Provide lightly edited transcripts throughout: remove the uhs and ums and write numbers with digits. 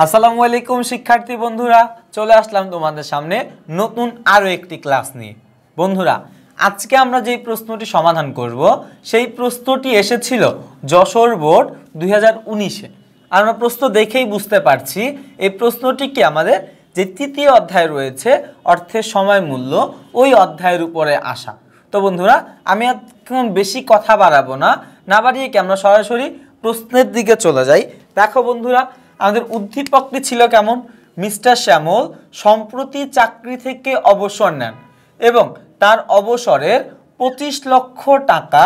আসসালামু আলাইকুম শিক্ষার্থী বন্ধুরা, চলে আসলাম তোমাদের সামনে নতুন আরো একটি ক্লাস নিয়ে। বন্ধুরা, আজকে আমরা যে প্রশ্নটি সমাধান করব সেই প্রশ্নটি এসেছিল যশোর বোর্ড 2019-এ। আমরা প্রশ্ন দেখেই বুঝতে পারছি এই প্রশ্নটি কি আমাদের যে তৃতীয় অধ্যায় রয়েছে অর্থের সময় মূল্য, ওই অধ্যায়ের উপরে আসা। তো বন্ধুরা, আমি এখন বেশি কথা বাড়াবো না, না বাড়িয়ে কি আমরা সরাসরি প্রশ্নের দিকে চলে যাই। দেখো বন্ধুরা, আমাদের উদ্দীপকটি ছিল কেমন? মিস্টার শ্যামল সম্প্রতি চাকরি থেকে অবসর নেন এবং তার অবসরের 25 লক্ষ টাকা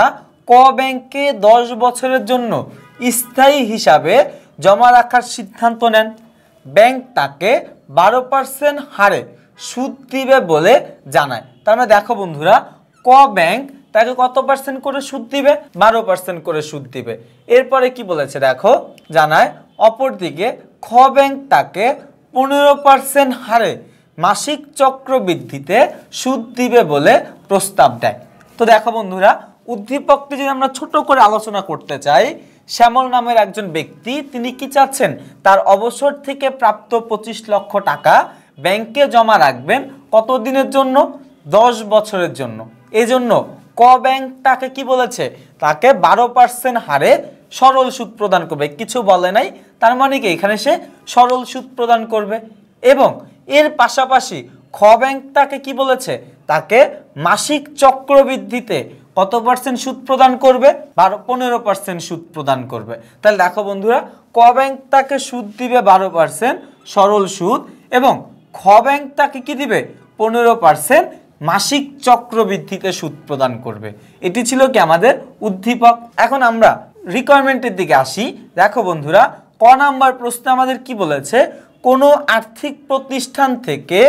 ক ব্যাংকে 10 বছরের জন্য স্থায়ী হিসাবে জমা রাখার সিদ্ধান্ত নেন। ব্যাংক তাকে 12% হারে সুদ দিবে বলে জানায়। তার মানে দেখো বন্ধুরা, ক ব্যাংক তাকে কত পার্সেন্ট করে সুদ দিবে? 12% করে সুদ দিবে। এরপরে কি বলেছে দেখো, জানায় অপরদিকে খ ব্যাংক তাকে 15% হারে মাসিক চক্রবৃদ্ধিতে সুদ দিবে বলে প্রস্তাব দেয়। তো দেখো বন্ধুরা, উদ্দীপকটি যদি আমরা ছোট করে আলোচনা করতে চাই, শ্যামল নামের একজন ব্যক্তি, তিনি কি চাচ্ছেন? তার অবসর থেকে প্রাপ্ত 25 লক্ষ টাকা ব্যাংকে জমা রাখবেন কত দিনের জন্য? 10 বছরের জন্য। এই জন্য ক ব্যাংক তাকে কি বলেছে? তাকে 12% হারে সরল সুদ প্রদান করবে, কিছু বলে নাই। তার মানে কি এখানে সে সরল সুদ প্রদান করবে। এবং এর পাশাপাশি খ ব্যাংক তাকে কি বলেছে? তাকে মাসিক চক্রবৃদ্ধিতে কত পার্সেন্ট সুদ প্রদান করবে? 15% সুদ প্রদান করবে। তাহলে দেখো বন্ধুরা, ক ব্যাংক তাকে সুদ দিবে 12% সরল সুদ এবং খ ব্যাংক তাকে কি দিবে? 15% মাসিক চক্রবৃদ্ধিতে সুদ প্রদান করবে। এটি ছিল কি আমাদের উদ্দীপক। এখন আমরা রিকোয়ারমেন্টের দিকে আসি। দেখো বন্ধুরা, ক নাম্বার প্রশ্নে আমাদের কি বলেছে? কোনো আর্থিক প্রতিষ্ঠান থেকে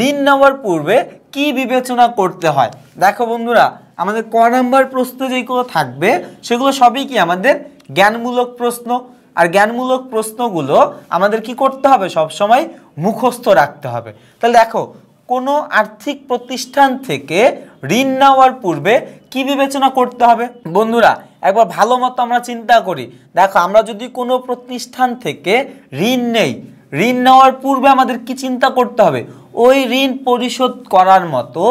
ঋণ নেওয়ার পূর্বে কি বিবেচনা করতে হয়? দেখো বন্ধুরা, আমাদের ক নাম্বার প্রশ্ন যেগুলো থাকবে সেগুলো সবই কি আমাদের জ্ঞানমূলক প্রশ্ন। আর জ্ঞানমূলক প্রশ্নগুলো আমাদের কি করতে হবে? সবসময় মুখস্থ রাখতে হবে। তাহলে দেখো, কোনো আর্থিক প্রতিষ্ঠান থেকে ঋণ নেওয়ার পূর্বে কি বিবেচনা করতে হবে? বন্ধুরা, একবার ভালো মতো আমরা চিন্তা করি। দেখো, আমরা যদি কোনো প্রতিষ্ঠান থেকে ঋণ নেই, ঋণ নেওয়ার পূর্বে আমাদের কি চিন্তা করতে হবে? ওই ঋণ পরিশোধ করার মতো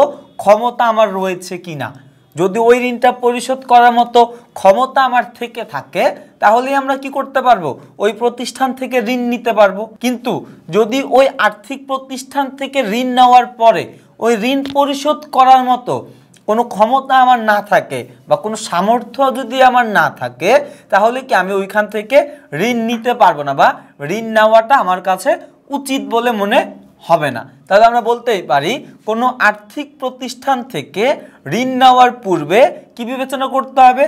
ক্ষমতা আমার রয়েছে কিনা। যদি ওই ঋণটা পরিশোধ করার মতো ক্ষমতা আমার থেকে থাকে, তাহলেই আমরা কি করতে পারবো? ওই প্রতিষ্ঠান থেকে ঋণ নিতে পারবো। কিন্তু যদি ওই আর্থিক প্রতিষ্ঠান থেকে ঋণ নেওয়ার পরে ওই ঋণ পরিশোধ করার মতো কোনো ক্ষমতা আমার না থাকে বা কোনো সামর্থ্য যদি আমার না থাকে, তাহলে কি আমি ওইখান থেকে ঋণ নিতে পারবো না বা ঋণ নেওয়াটা আমার কাছে উচিত বলে মনে হবে না। তাহলে আমরা বলতেই পারি, কোনো আর্থিক প্রতিষ্ঠান থেকে ঋণ নেওয়ার পূর্বে কি বিবেচনা করতে হবে?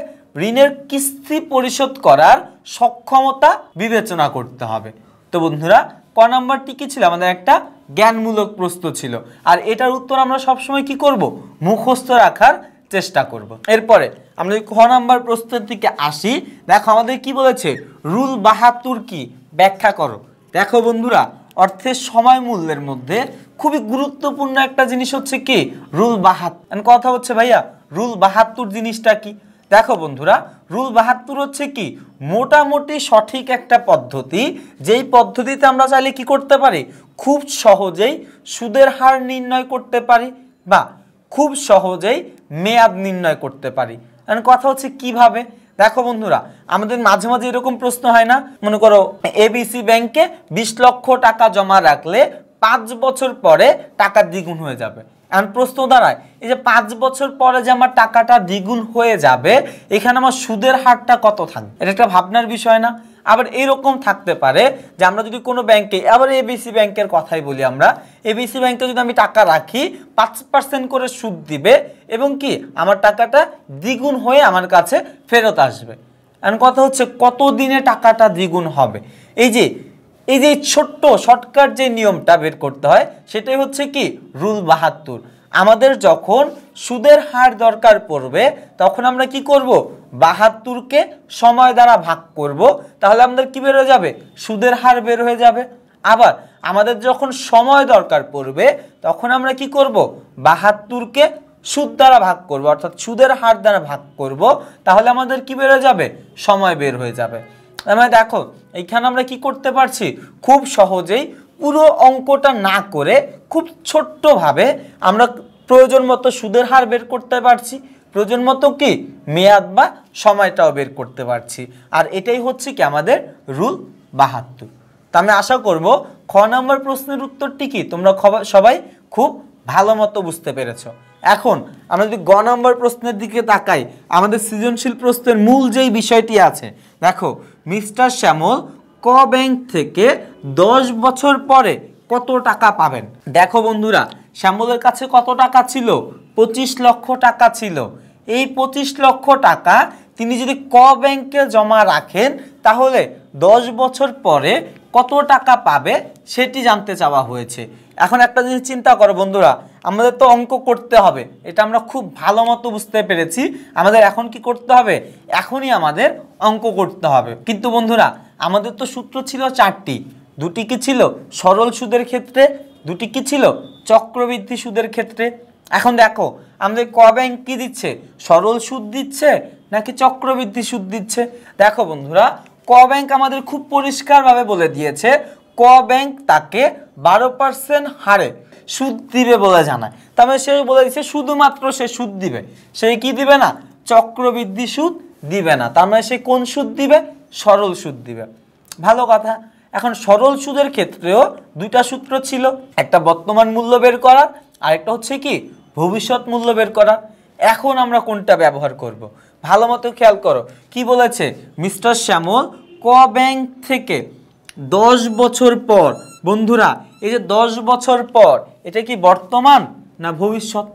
ঋণের কিস্তি পরিশোধ করার সক্ষমতা বিবেচনা করতে হবে। তো বন্ধুরা, ক নাম্বারটি কি ছিল? আমাদের একটা জ্ঞানমূলক প্রশ্ন ছিল। আর এটার উত্তর আমরা সবসময় কি করব? মুখস্থ রাখার চেষ্টা করব। এরপরে আমরা খ নাম্বার প্রশ্নের দিকে আসি। দেখো আমাদের কি বলেছে? রুল 72 কি ব্যাখ্যা করো। দেখো বন্ধুরা, অর্থের সময় মূল্যের মধ্যে খুবই গুরুত্বপূর্ণ একটা জিনিস হচ্ছে কি? রুল 72। কথা হচ্ছে ভাইয়া, রুল 72 জিনিসটা কি? দেখো বন্ধুরা, রুল 72 হচ্ছে কি? মোটামুটি সঠিক একটা পদ্ধতি, যেই পদ্ধতিতে আমরা চাইলে কি করতে পারি? খুব সহজেই সুদের হার নির্ণয় করতে পারি বা খুব সহজেই মেয়াদ নির্ণয় করতে পারি। কথা হচ্ছে কিভাবে? দেখো বন্ধুরা, আমাদের মাঝে মাঝে এরকম প্রশ্ন হয় না? মনে করো এবিসি ব্যাংকে 20 লক্ষ টাকা জমা রাখলে 5 বছর পরে টাকা দ্বিগুণ হয়ে যাবে। এখন প্রশ্ন দাঁড়ায়, এই যে 5 বছর পরে যে আমার টাকাটা দ্বিগুণ হয়ে যাবে, এখানে আমার সুদের হারটা কত থাকবে? এটা একটা ভাবনার বিষয় না? আবার এরকম থাকতে পারে যে আমরা যদি কোনো ব্যাংকে, আবার এবিসি ব্যাংকের কথাই বলি, আমরা এবিসি ব্যাংকে যদি আমি টাকা রাখি 5% করে সুদ দিবে এবং কি আমার টাকাটা দ্বিগুণ হয়ে আমার কাছে ফেরত আসবে। এখন কথা হচ্ছে কত দিনে টাকাটা দ্বিগুণ হবে? এই যে ছোট্ট শর্টকাট যে নিয়মটা বের করতে হয়, সেটাই হচ্ছে কি? রুল 72। আমাদের যখন সুদের হার দরকার পড়বে, তখন আমরা কি করব? 72কে সময় দ্বারা ভাগ করব, তাহলে আমাদের কি বের হয়ে যাবে? সুদের হার বের হয়ে যাবে। আবার আমাদের যখন সময় দরকার পড়বে, তখন আমরা কি করব? 72কে সুদ দ্বারা ভাগ করব, অর্থাৎ সুদের হার দ্বারা ভাগ করব, তাহলে আমাদের কি বের হয়ে যাবে? সময় বের হয়ে যাবে। মানে দেখো এইখানে আমরা কি করতে পারছি, খুব সহজেই পুরো অঙ্কটা না করে খুব ছোট্টভাবে আমরা প্রয়োজন মতো সুদের হার বের করতে পারছি, প্রয়োজন মতো কি মেয়াদ বা সময়টাও বের করতে পারছি। আর এটাই হচ্ছে কি আমাদের রুল 72। তা আমি আশা করব খ নম্বর প্রশ্নের উত্তরটি কি তোমরা সবাই খুব ভালো মতো বুঝতে পেরেছো। এখন আমরা যদি গ নম্বর প্রশ্নের দিকে তাকাই, আমাদের সৃজনশীল প্রশ্নের মূল যেই বিষয়টি আছে, দেখো মিস্টার শ্যামল ক ব্যাংক থেকে 10 বছর পরে কত টাকা পাবেন। দেখো বন্ধুরা, শ্যামলের কাছে কত টাকা ছিল, 25 লক্ষ টাকা ছিল। এই 25 লক্ষ টাকা তিনি যদি ক ব্যাংকে জমা রাখেন তাহলে 10 বছর পরে কত টাকা পাবে সেটি জানতে চাওয়া হয়েছে। এখন একটা জিনিস চিন্তা করো বন্ধুরা, আমাদের তো অঙ্ক করতে হবে, এটা আমরা খুব ভালো মতো বুঝতে পেরেছি। আমাদের এখন কি করতে হবে, এখনই আমাদের অঙ্ক করতে হবে। কিন্তু বন্ধুরা আমাদের তো সূত্র ছিল 4টি, দুটি কি ছিল সরল সুদের ক্ষেত্রে, দুটি কি ছিল চক্রবৃদ্ধি সুদের ক্ষেত্রে। এখন দেখো আমাদের ক ব্যাংক কি দিচ্ছে, সরল সুদ দিচ্ছে নাকি চক্রবৃদ্ধি সুদ দিচ্ছে। দেখো বন্ধুরা ক ব্যাংক আমাদের খুব পরিষ্কারভাবে বলে দিয়েছে ক ব্যাংক তাকে 12% হারে সুদ দিবে বলে জানায়। তার মানে সে বলে দিচ্ছে শুধুমাত্র সে সুদ দিবে, সে কি দিবে না, চক্রবৃদ্ধি সুদ দিবে না। তার মানে সে কোন সুদ দিবে, সরল সুদ দিবে। ভালো কথা। এখন সরল সুদের ক্ষেত্রেও দুইটা সূত্র ছিল, একটা বর্তমান মূল্য বের করার, আর একটা হচ্ছে কি ভবিষ্যৎ মূল্য বের করার। এখন আমরা কোনটা ব্যবহার করব, ভালো মতো খেয়াল করো কি বলেছে, মিস্টার শ্যামল ক ব্যাংক থেকে 10 বছর পর। বন্ধুরা এই যে 10 বছর পর, এটা কি বর্তমান না ভবিষ্যৎ?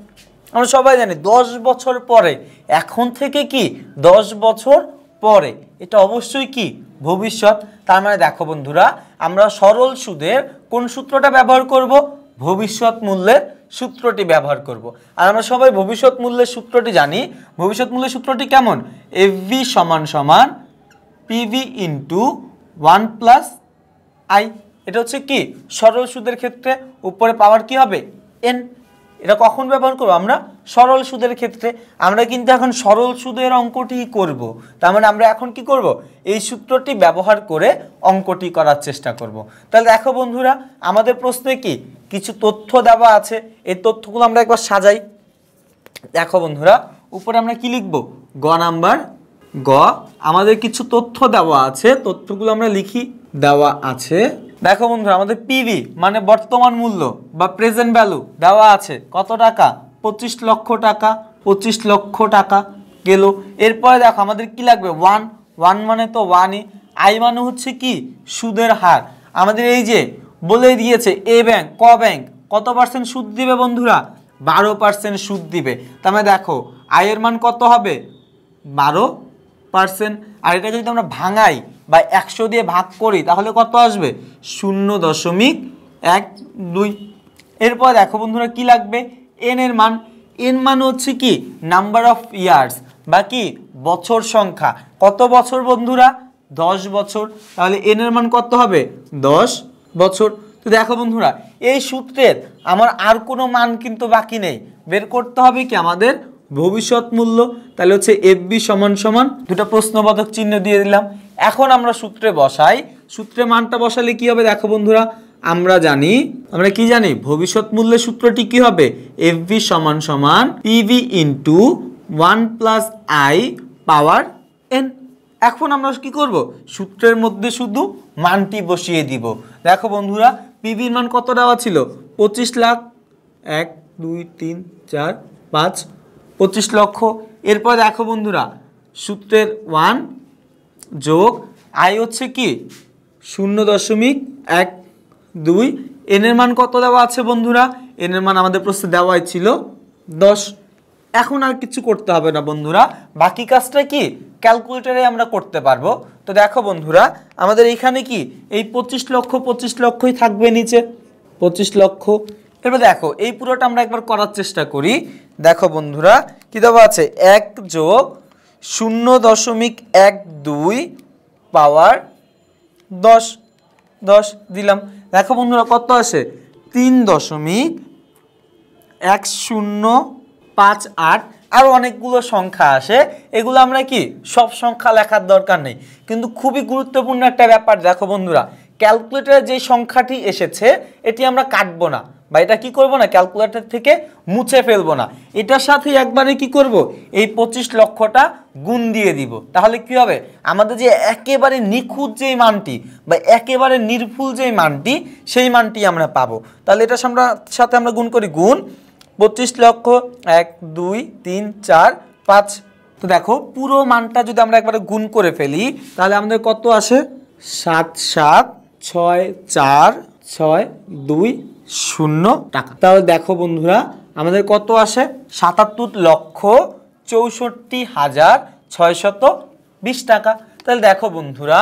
আমরা সবাই জানি 10 বছর পরে, এখন থেকে কি 10 বছর পরে, এটা অবশ্যই কি ভবিষ্যৎ। তার মানে দেখো বন্ধুরা আমরা সরল সুদের কোন সূত্রটা ব্যবহার করব, ভবিষ্যৎ মূল্যের সূত্রটি ব্যবহার করব। আর আমরা সবাই ভবিষ্যৎ মূল্যের সূত্রটি জানি। ভবিষ্যৎ মূল্যের সূত্রটি কেমন, এফভি সমান সমান পিভি ইন্টু 1+i। এটা হচ্ছে কি সরল সুদের ক্ষেত্রে, উপরে পাওয়ার কি হবে এন। এটা কখন ব্যবহার করব আমরা, সরল সুদের ক্ষেত্রে। আমরা কিন্তু এখন সরল সুদের অঙ্কটি করব, তার মানে আমরা এখন কি করব, এই সূত্রটি ব্যবহার করে অঙ্কটি করার চেষ্টা করব। তাহলে দেখো বন্ধুরা আমাদের প্রশ্নে কি কিছু তথ্য দেওয়া আছে, এই তথ্যগুলো আমরা একবার সাজাই। দেখো বন্ধুরা উপরে আমরা কি লিখব, গ নাম্বার গ, আমাদের কিছু তথ্য দেওয়া আছে, তথ্যগুলো আমরা লিখি। দেওয়া আছে দেখো বন্ধুরা আমাদের পিভি মানে বর্তমান মূল্য বা প্রেজেন্ট ভ্যালু দেওয়া আছে কত টাকা, 25 লক্ষ টাকা। 25 লক্ষ টাকা গেল। এরপরে দেখো আমাদের কি লাগবে, 1 মানে তো 1ই, আই মানে হচ্ছে কি সুদের হার। আমাদের এই যে বলে দিয়েছে এ ব্যাংক ক ব্যাংক কত পার্সেন্ট সুদ দিবে বন্ধুরা, 12% সুদ দিবে। তার মানে দেখো আয়ের মান কত হবে, 12%। আর এটা যদি আমরা ভাঙাই বা 100 দিয়ে ভাগ করি তাহলে কত আসবে, 0.12। এরপর দেখো বন্ধুরা কি লাগবে, এন এর মান। এন মান হচ্ছে কি নাম্বার অফ ইয়ার্স বা কি বছর সংখ্যা। কত বছর বন্ধুরা, 10 বছর। তাহলে এন এর মান কত হবে, 10 বছর। তো দেখো বন্ধুরা এই সূত্রের আমার আর কোনো মান কিন্তু বাকি নেই, বের করতে হবে কি আমাদের ভবিষ্যৎ মূল্য। তাহলে হচ্ছে এফবি সমান সমান দুটো প্রশ্নবোধক চিহ্ন দিয়ে দিলাম। এখন আমরা সূত্রে বসাই, সূত্রে মানটা বসালে কি হবে, দেখো বন্ধুরা আমরা কি জানি ভবিষ্যৎ মূল্যের সূত্রটি কি হবে, এফবি সমান সমান পিভি ইন্টু 1+i পাওয়ার এন। এখন আমরা কি করব, সূত্রের মধ্যে শুধু মানটি বসিয়ে দিব। দেখো বন্ধুরা পিভির মান কত দেওয়া ছিল, 25 লাখ, 1 2 3 4 5, 25 লক্ষ। এরপর দেখো বন্ধুরা সূত্রের 1 যোগ আই হচ্ছে কি 0.12। এনের মান কত দেওয়া আছে বন্ধুরা, এনের মান আমাদের প্রশ্নে দেওয়াই ছিল 10। এখন আর কিছু করতে হবে না বন্ধুরা, বাকি কাজটা কি ক্যালকুলেটরে আমরা করতে পারবো। তো দেখো বন্ধুরা আমাদের এখানে কি এই 25 লক্ষই থাকবে নিচে, 25 লক্ষ। এবার দেখো এই পুরোটা আমরা একবার করার চেষ্টা করি। দেখো বন্ধুরা কি দেওয়া আছে, 1 যোগ 0.12 পাওয়ার 10 দিলাম। দেখো বন্ধুরা কত আসে, 3.1058। আরও অনেকগুলো সংখ্যা আসে, এগুলো আমরা কি সব সংখ্যা লেখার দরকার নেই। কিন্তু খুবই গুরুত্বপূর্ণ একটা ব্যাপার, দেখো বন্ধুরা, ক্যালকুলেটরে যে সংখ্যাটি এসেছে এটি আমরা কাটবো না, বা এটা কি করব না, ক্যালকুলেটর থেকে মুছে ফেলবো না, এটার সাথে একবারে কি করব, এই 25 লক্ষটা গুণ দিয়ে দিব। তাহলে কি হবে, আমাদের যে একেবারে নিখুঁত যেই মানটি বা একেবারে নির্ভুল যেই মানটি, সেই মানটি আমরা পাবো। তাহলে এটার সাথে আমরা গুণ করি, গুণ 25 লক্ষ 1 2 3 4 5। তো দেখো পুরো মানটা যদি আমরা একবারে গুণ করে ফেলি তাহলে আমাদের কত আসে, 7 7 6 4 6 2 0 টাকা। তাহলে দেখো বন্ধুরা আমাদের কত আসে, 77,64,620 টাকা। তাহলে দেখো বন্ধুরা,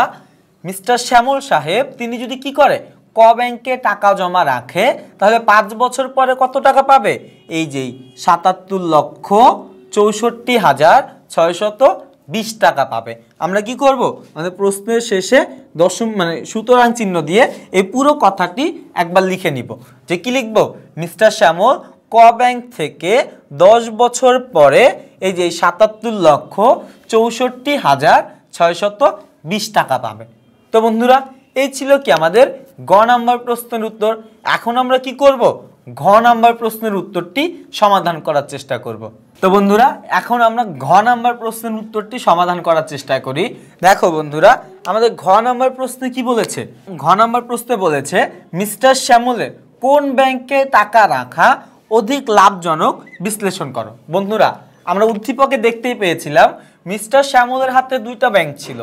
মিস্টার শ্যামল সাহেব তিনি যদি কি করে, ক ব্যাংকে টাকা জমা রাখে, তাহলে 5 বছর পরে কত টাকা পাবে, এই যেই 77,64,620 টাকা পাবে। আমরা কি করব, আমাদের প্রশ্নের শেষে সুতরাং চিহ্ন দিয়ে এই পুরো কথাটি একবার লিখে নিব, যে কি লিখব, মিস্টার শ্যামল ক ব্যাংক থেকে 10 বছর পরে এই যে 77,64,620 টাকা পাবে। তো বন্ধুরা এই ছিল কি আমাদের গ নাম্বার প্রশ্নের উত্তর। এখন আমরা কি করব, ঘ নাম্বার প্রশ্নের উত্তরটি সমাধান করার চেষ্টা করব। তো বন্ধুরা এখন আমরা ঘ নাম্বার প্রশ্নের উত্তরটি সমাধান করার চেষ্টা করি। দেখো বন্ধুরা আমাদের ঘ নাম্বার প্রশ্নে কি বলেছে, ঘ নাম্বার প্রশ্নে বলেছে মিস্টার শ্যামলের কোন ব্যাংকে টাকা রাখা অধিক লাভজনক বিশ্লেষণ করো। বন্ধুরা আমরা উদ্দীপকে দেখতেই পেয়েছিলাম মিস্টার শ্যামলের হাতে দুইটা ব্যাংক ছিল,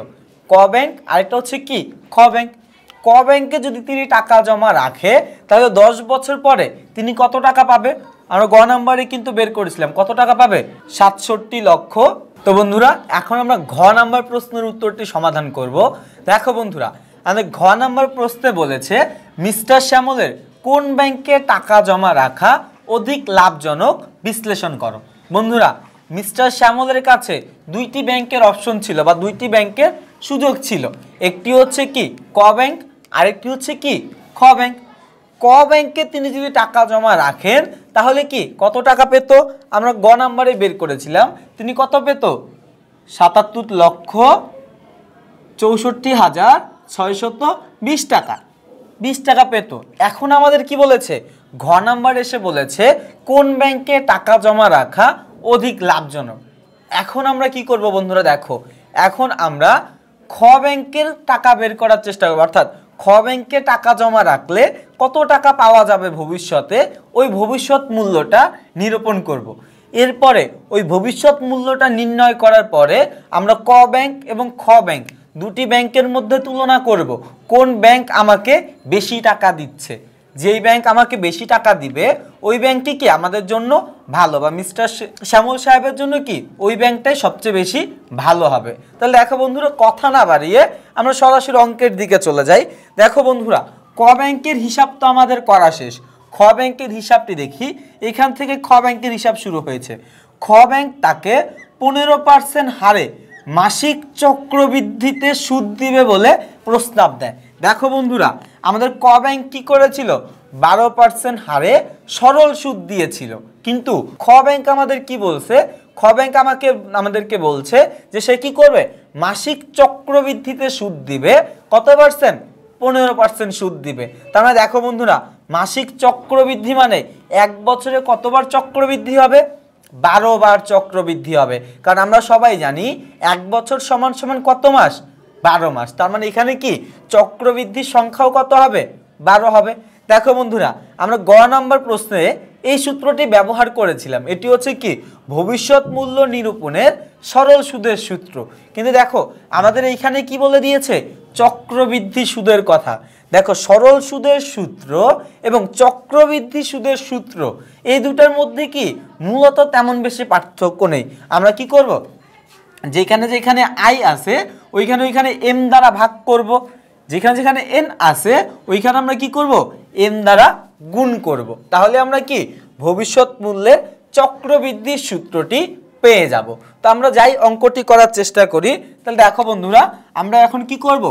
ক ব্যাংক আরেকটা হচ্ছে কি খ ব্যাংক। ক ব্যাংকে যদি তিনি টাকা জমা রাখে তাহলে 10 বছর পরে তিনি কত টাকা পাবে, আমরা গ নাম্বারে কিন্তু বের করেছিলাম, কত টাকা পাবে, 67 লক্ষ। তো বন্ধুরা এখন আমরা ঘ নাম্বার প্রশ্নের উত্তরটি সমাধান করব। দেখো বন্ধুরা আমাদের ঘ নাম্বার প্রশ্নে বলেছে মিস্টার শ্যামলের কোন ব্যাংকে টাকা জমা রাখা অধিক লাভজনক বিশ্লেষণ করো। বন্ধুরা মিস্টার শ্যামলের কাছে দুইটি ব্যাংকের অপশন ছিল বা দুইটি ব্যাংকের সুযোগ ছিল, একটি হচ্ছে কি ক ব্যাংক আরেকটি হচ্ছে কি খ ব্যাংক। ক ব্যাংকে তিনি যদি টাকা জমা রাখেন তাহলে কি কত টাকা পেত, আমরা গ নাম্বারে বের করেছিলাম, তিনি কত পেত, 77,64,620 টাকা, 20 টাকা পেত। এখন আমাদের কি বলেছে, ঘ নাম্বার এসে বলেছে কোন ব্যাংকে টাকা জমা রাখা অধিক লাভজনক। এখন আমরা কি করব বন্ধুরা, দেখো এখন আমরা খ ব্যাংকের টাকা বের করার চেষ্টা করব, অর্থাৎ খ ব্যাংকে টাকা জমা রাখলে কত টাকা পাওয়া যাবে ভবিষ্যতে, ওই ভবিষ্যৎ মূল্যটা নিরূপণ করব। এরপরে ওই ভবিষ্যৎ মূল্যটা নির্ণয় করার পরে আমরা ক ব্যাংক এবং খ ব্যাংক দুটি ব্যাংকের মধ্যে তুলনা করব কোন ব্যাংক আমাকে বেশি টাকা দিচ্ছে। যেই ব্যাংক আমাকে বেশি টাকা দিবে ওই ব্যাংকটি কি আমাদের জন্য ভালো, বা মিস্টার শ্যামল সাহেবের জন্য কি ওই ব্যাংকটাই সবচেয়ে বেশি ভালো হবে। তাহলে দেখো বন্ধুরা কথা না বাড়িয়ে আমরা সরাসরি অঙ্কের দিকে চলে যাই। দেখো বন্ধুরা ক ব্যাংকের হিসাব তো আমাদের করা শেষ, খ ব্যাংকের হিসাবটি দেখি। এখান থেকে খ ব্যাংকের হিসাব শুরু হয়েছে। খ ব্যাংক তাকে 15% হারে মাসিক চক্রবৃদ্ধিতে সুদ দিবে বলে প্রস্তাব দেয়। দেখো বন্ধুরা আমাদের ক ব্যাংক কি করেছিল, 12% হারে সরল সুদ দিয়েছিল, কিন্তু খ ব্যাংক আমাদের কি বলছে, খ ব্যাংক আমাদেরকে বলছে যে সে কি করবে, মাসিক চক্রবৃদ্ধিতে সুদ দিবে, কত পার্সেন্ট, 15% সুদ দিবে। তার মানে দেখো বন্ধুরা মাসিক চক্রবৃদ্ধি মানে এক বছরে কতবার চক্রবৃদ্ধি হবে, 12 বার চক্রবৃদ্ধি হবে। কারণ আমরা সবাই জানি এক বছর সমান সমান কত মাস, 12 মাস। তার মানে এখানে কি চক্রবৃদ্ধির সংখ্যাও কত হবে, 12 হবে। দেখো বন্ধুরা আমরা গ নাম্বার প্রশ্নে এই সূত্রটি ব্যবহার করেছিলাম, এটি হচ্ছে কি ভবিষ্যৎ মূল্য নিরূপণের সরল সুদের সূত্র। কিন্তু দেখো আমাদের এইখানে কি বলে দিয়েছে, চক্রবৃদ্ধি সুদের কথা। দেখো সরল সুদের সূত্র এবং চক্রবৃদ্ধি সুদের সূত্র এই দুটার মধ্যে কি মূলত তেমন বেশি পার্থক্য নেই। আমরা কি করব, যেখানে যেখানে আই আছে ওইখানে এম দ্বারা ভাগ করব, যেখানে যেখানে এন আছে ওইখানে আমরা কি করব, এম দ্বারা গুণ করব। তাহলে আমরা কি ভবিষ্যৎ মূল্যের চক্রবৃদ্ধির সূত্রটি পেয়ে যাব। তো আমরা যাই অঙ্কটি করার চেষ্টা করি। তাহলে দেখো বন্ধুরা আমরা এখন কি করব,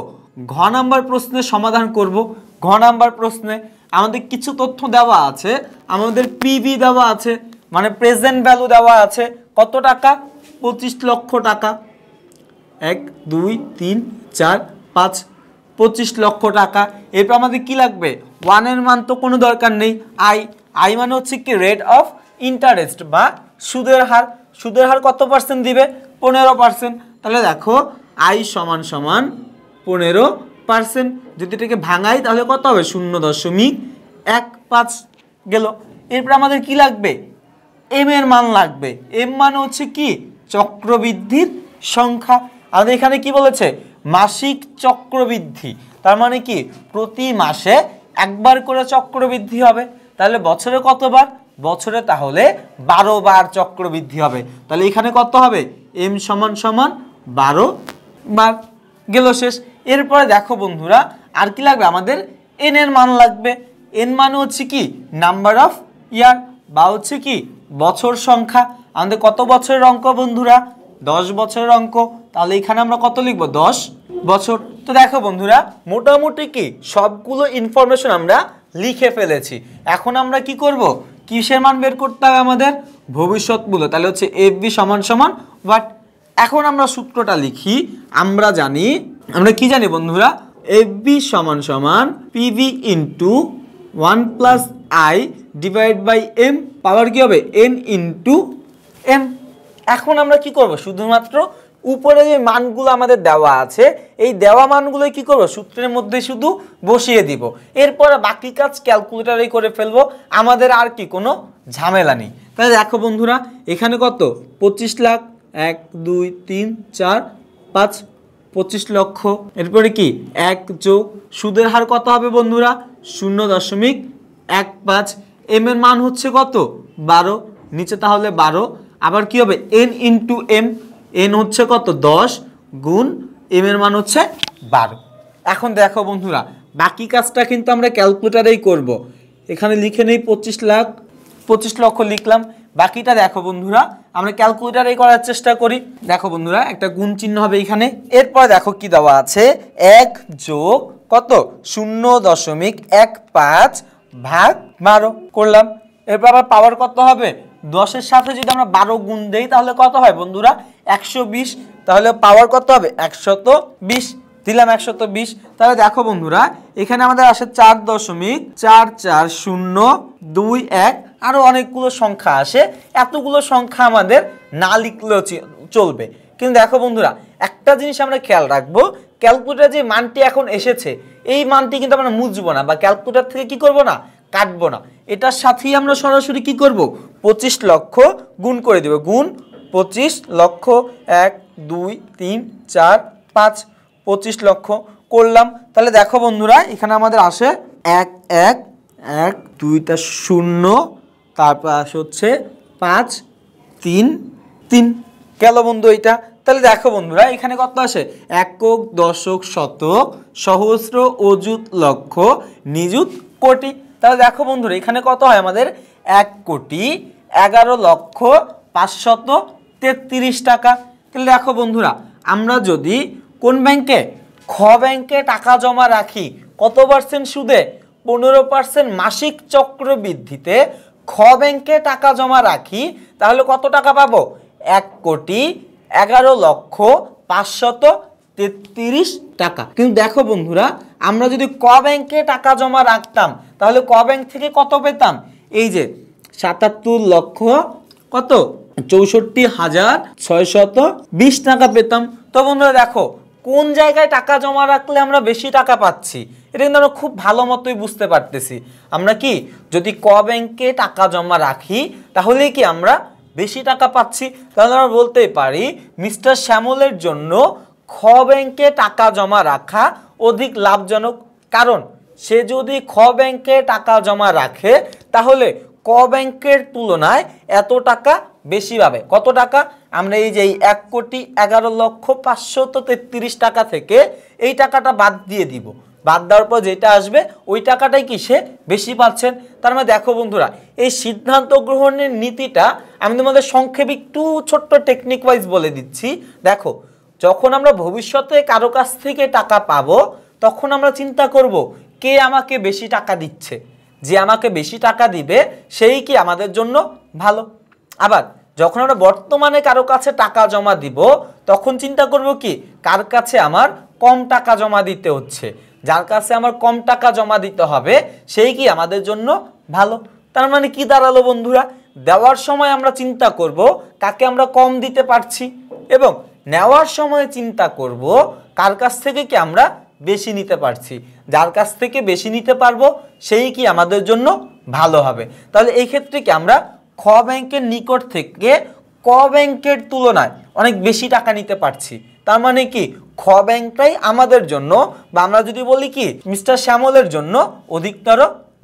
ঘ নাম্বার প্রশ্নের সমাধান করব। ঘ নাম্বার প্রশ্নে আমাদের কিছু তথ্য দেওয়া আছে, আমাদের পিভি দেওয়া আছে মানে প্রেজেন্ট ভ্যালু দেওয়া আছে, কত টাকা? 25 লক্ষ টাকা। 1 2 3 4 5 25 লক্ষ টাকা। এরপর আমাদের কি লাগবে? 1 এর মান তো কোনো দরকার নেই। আই মানে হচ্ছে কি রেট অফ ইন্টারেস্ট বা সুদের হার। সুদের হার কত পার্সেন্ট দিবে? 15%। তাহলে দেখো আই সমান সমান 15%। যদি এটাকে ভাঙাই তাহলে কত হবে? 0.15 গেল। এরপর আমাদের কি লাগবে? এম এর মান লাগবে। এম মানে হচ্ছে কি চক্রবৃদ্ধির সংখ্যা। আমাদের এখানে কি বলেছে? মাসিক চক্রবৃদ্ধি। তার মানে কি প্রতি মাসে একবার করে চক্রবৃদ্ধি হবে। তাহলে বছরে কতবার? বছরে তাহলে 12 বার চক্রবৃদ্ধি হবে। তাহলে এখানে কত হবে? এম সমান সমান 12 বার। গেল শেষ। এরপরে দেখো বন্ধুরা আর কি লাগবে আমাদের? এন এর মান লাগবে। এন মানে হচ্ছে কি নাম্বার অফ ইয়ার বা হচ্ছে কি বছর সংখ্যা। আমাদের কত বছরের অঙ্ক বন্ধুরা? 10 বছরের অঙ্ক। তাহলে এখানে আমরা কত লিখব? 10 বছর। তো দেখো বন্ধুরা মোটামুটি কি সবগুলো ইনফরমেশন আমরা লিখে ফেলেছি। এখন আমরা কি করব? কিসের মান বের করতে হবে আমাদের? ভবিষ্যৎ মূল্য। তাহলে হচ্ছে এফ বি সমান সমান হোয়াট। এখন আমরা সূত্রটা লিখি। আমরা জানি, আমরা কি জানি বন্ধুরা? এফ বি সমান সমান PV into 1 plus I divide by M power কি হবে? N into M. এখন আমরা কি করব? শুধুমাত্র উপরে যে মানগুলো আমাদের দেওয়া আছে এই দেওয়া মানগুলো কি করব? সূত্রের মধ্যে শুধু বসিয়ে দিব। এরপরে বাকি কাজ ক্যালকুলেটরেই করে ফেলবো। আমাদের আর কি কোনো ঝামেলা নেই। তাহলে দেখো বন্ধুরা এখানে কত? 25 লাখ। 1 2 3 4 5 25 লক্ষ। এরপরে কি 1 যোগ সুদের হার কত হবে বন্ধুরা? 0.15। এম এর মান হচ্ছে কত? 12। নিচে তাহলে 12। আবার কি হবে? N into M. এন হচ্ছে কত? 10 গুণ এম এর মান হচ্ছে 12। এখন দেখো বন্ধুরা বাকি কাজটা কিন্তু আমরা ক্যালকুলেটরেই করব। এখানে লিখে নেই 25 লক্ষ লিখলাম। বাকিটা দেখো বন্ধুরা আমরা ক্যালকুলেটরেই করার চেষ্টা করি। দেখো বন্ধুরা একটা গুণ চিহ্ন হবে এখানে। এরপর দেখো কি দেওয়া আছে? 1 যোগ কত? 0.15 ভাগ 12 করলাম। এরপর আবার পাওয়ার কত হবে? 10 এর সাথে যদি আমরা 12 গুণ দেই তাহলে কত হয় বন্ধুরা? 120। তাহলে পাওয়ার কত হবে? 120 দিলাম। 120। তাহলে দেখো বন্ধুরা এখানে আমাদের আসে 4.440221। আরো অনেকগুলো সংখ্যা আসে। এতগুলো সংখ্যা আমাদের না লিখলেও চলবে। কিন্তু দেখো বন্ধুরা একটা জিনিস আমরা খেয়াল রাখবো, ক্যালকুলেটর যে মানটি এখন এসেছে এই মানটি কিন্তু আমরা মুছবো না বা ক্যালকুলেটর থেকে কি করব না? কাটবো না। এটার সাথেই আমরা সরাসরি কি করব? 25 লক্ষ গুণ করে দেব। গুণ 25 লক্ষ। 1 2 3 4 5 25 লক্ষ করলাম। তাহলে দেখো বন্ধুরা এখানে আমাদের আসে 1 1 1 2টা 0 তারপর আসে হচ্ছে 5 3 3 গেল বন্ধু এটা। তাহলে দেখো বন্ধুরা এখানে কত আসে? একক দশক শতক সহস্র অযুত লক্ষ নিযুত কোটি। তাহলে দেখো বন্ধুরা এখানে কত হয় আমাদের? 1,11,533 টাকা। তাহলে দেখো বন্ধুরা আমরা যদি কোন ব্যাংকে? খ ব্যাংকে টাকা জমা রাখি কত পার্সেন্ট সুদে? 15% মাসিক চক্রবৃদ্ধিতে খ ব্যাংকে টাকা জমা রাখি তাহলে কত টাকা পাবো? 1,11,533 টাকা। কিন্তু দেখো বন্ধুরা আমরা যদি ক ব্যাংকে টাকা জমা রাখতাম তাহলে ক ব্যাংক থেকে কত পেতাম? এই যে 77 লক্ষ কত? 64,620 টাকা পেতাম। তো বন্ধুরা দেখো কোন জায়গায় টাকা জমা রাখলে আমরা বেশি টাকা পাচ্ছি এটা কিন্তু আমরা খুব ভালো মতোই বুঝতে পারতেছি। আমরা কি যদি ক ব্যাংকে টাকা জমা রাখি তাহলে কি আমরা বেশি টাকা পাচ্ছি। তাহলে আমরা বলতেই পারি মিস্টার শ্যামলের জন্য খ ব্যাংকে টাকা জমা রাখা অধিক লাভজনক। কারণ সে যদি খ ব্যাংকে টাকা জমা রাখে তাহলে ক ব্যাংকের তুলনায় এত টাকা বেশি পাবে। কত টাকা? আমরা এই যে 1,11,533 টাকা থেকে এই টাকাটা বাদ দিয়ে দিব। বাদ দেওয়ার পর যেটা আসবে ওই টাকাটাই কি সে বেশি পাচ্ছেন। তার মানে দেখো বন্ধুরা এই সিদ্ধান্ত গ্রহণের নীতিটা আমি তোমাদের সংক্ষেপে একটু ছোট্ট টেকনিক ওয়াইজ বলে দিচ্ছি। দেখো যখন আমরা ভবিষ্যতে কারো কাছ থেকে টাকা পাবো তখন আমরা চিন্তা করব কে আমাকে বেশি টাকা দিচ্ছে। যে আমাকে বেশি টাকা দিবে সেই কি আমাদের জন্য ভালো। আবার যখন আমরা বর্তমানে কারো কাছে টাকা জমা দিব তখন চিন্তা করব কি কার কাছে আমার কম টাকা জমা দিতে হচ্ছে, যার কাছে আমার কম টাকা জমা দিতে হবে সেই কি আমাদের জন্য ভালো। তার মানে কি দাঁড়ালো বন্ধুরা, দেওয়ার সময় আমরা চিন্তা করব কাকে আমরা কম দিতে পারছি এবং নেওয়ার সময় চিন্তা করব কার কাছ থেকে কি আমরা বেশি নিতে পারছি, যার কাছ থেকে বেশি নিতে পারবো সেই কি আমাদের জন্য ভালো হবে। তাহলে এই ক্ষেত্রে কি আমরা খ ব্যাংকের নিকট থেকে ক ব্যাংকের তুলনায় অনেক বেশি টাকা নিতে পারছি, তার মানে কি খ ব্যাংকটাই আমাদের জন্য বা আমরা যদি বলি কি মিস্টার শ্যামলের জন্য অধিকতর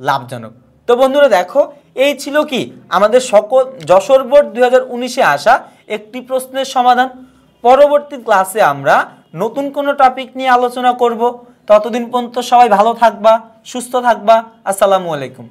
লাভজনক। তো বন্ধুরা দেখো এই ছিল কি আমাদের সকল যশোর বোর্ড 2019-এ আসা একটি প্রশ্নের সমাধান। পরবর্তী ক্লাসে আমরা নতুন কোনো টপিক নিয়ে আলোচনা করব। ততদিন পর্যন্ত সবাই ভালো থাকবা, সুস্থ থাকবা। আসসালামু আলাইকুম।